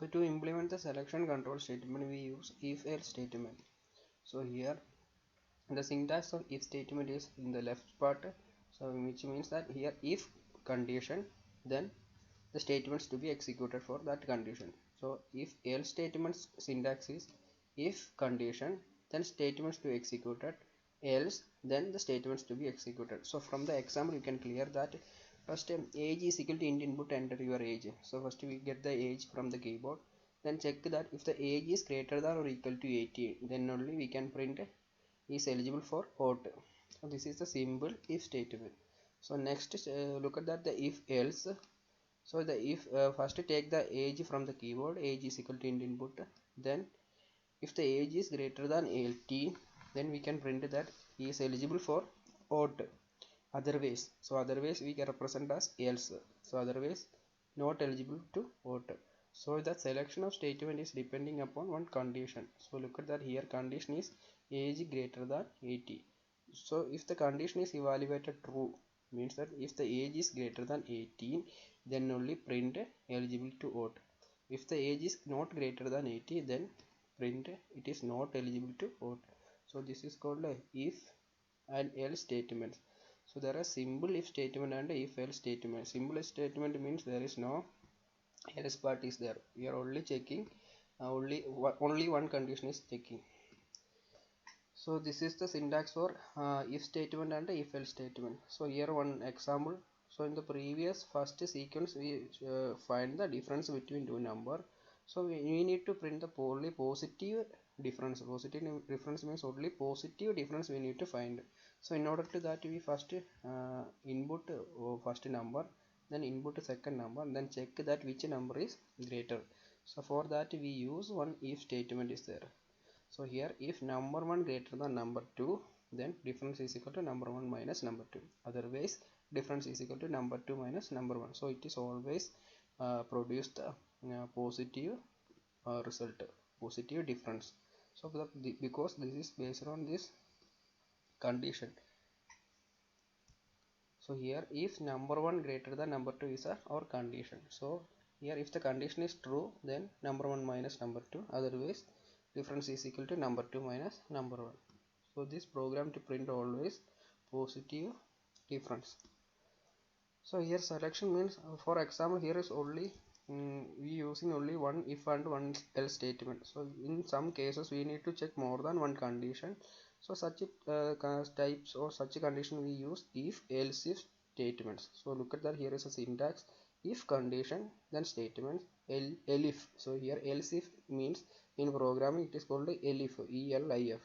So to implement the selection control statement, we use if else statement. So here the syntax of if statement is in the left part, so which means that here if condition, then the statements to be executed for that condition. So if else statements syntax is if condition, then statements to be executed, else then the statements to be executed. So from the example you can clear that. First, age is equal to int input, enter your age. So first we get the age from the keyboard, then check that if the age is greater than or equal to 18, then only we can print is eligible for vote. So this is the simple if statement. So next look at that the if else. So the if first take the age from the keyboard, age is equal to int input, then if the age is greater than 18, then we can print that he is eligible for vote. Otherwise, so otherwise we can represent as else, so otherwise not eligible to vote. So the selection of statement is depending upon one condition. So look at that, here condition is age greater than 80. So if the condition is evaluated true, means that if the age is greater than 18, then only print eligible to vote. If the age is not greater than 80, then print it is not eligible to vote. So this is called a if and else statements. So there are simple if statement and if else statement. Simple if statement means there is no else part is there. We are only checking only one condition is checking. So this is the syntax for if statement and if else statement. So here one example. So in the previous first sequence we find the difference between two number. So we need to print the only positive difference. Positive difference means only positive difference we need to find. So in order to that, we first input first number, then input second number, then check that which number is greater. So for that we use one if statement is there. So here if number 1 greater than number 2, then difference is equal to number 1 minus number 2. Otherwise difference is equal to number 2 minus number 1. So it is always produce the positive result, positive difference. So because this is based on this condition. So here if number 1 greater than number 2 is our condition. So here if the condition is true, then number 1 minus number 2, otherwise difference is equal to number 2 minus number 1. So this program to print always positive difference. So here selection means, for example, here is only we using only one if and one else statement. So in some cases we need to check more than one condition. So such types or such a condition we use if else if statements. So look at that, here is a syntax if condition, then statements elif. So here else if means in programming it is called elif, elif.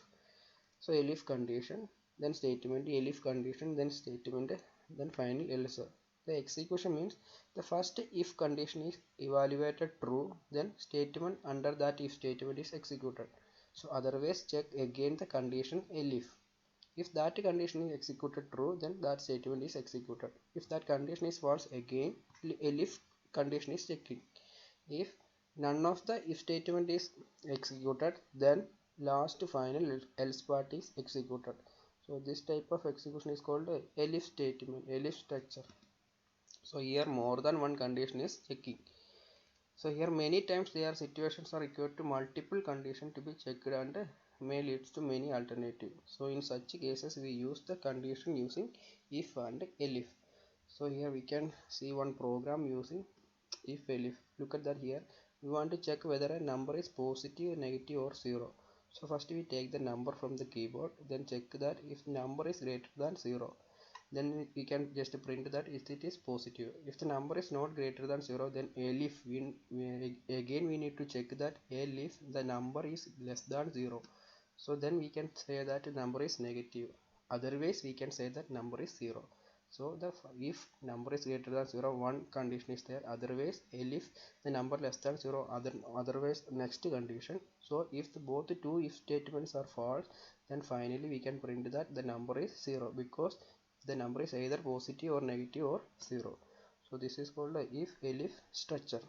So elif condition, then statement, elif condition, then statement, then final else. The execution means the first if condition is evaluated true, then statement under that if statement is executed. So otherwise check again the condition elif. If that condition is executed true, then that statement is executed. If that condition is false, again elif condition is checking. If none of the if statement is executed, then last final else part is executed. So this type of execution is called elif statement, elif structure. So here more than one condition is checking. So here many times there are situations are required to multiple condition to be checked and may leads to many alternative. So in such cases we use the condition using if and elif. So here we can see one program using if elif. Look at that, here we want to check whether a number is positive, negative or 0. So first we take the number from the keyboard, then check that if number is greater than 0, then we can just print that if it is positive. If the number is not greater than 0, then elif again we need to check that elif the number is less than 0. So then we can say that the number is negative. Otherwise we can say that number is 0. So the if number is greater than 0, one condition is there. Otherwise elif the number less than 0, otherwise next condition. So if both the two if statements are false, then finally we can print that the number is 0, because the number is either positive or negative or 0. So this is called a if elif structure.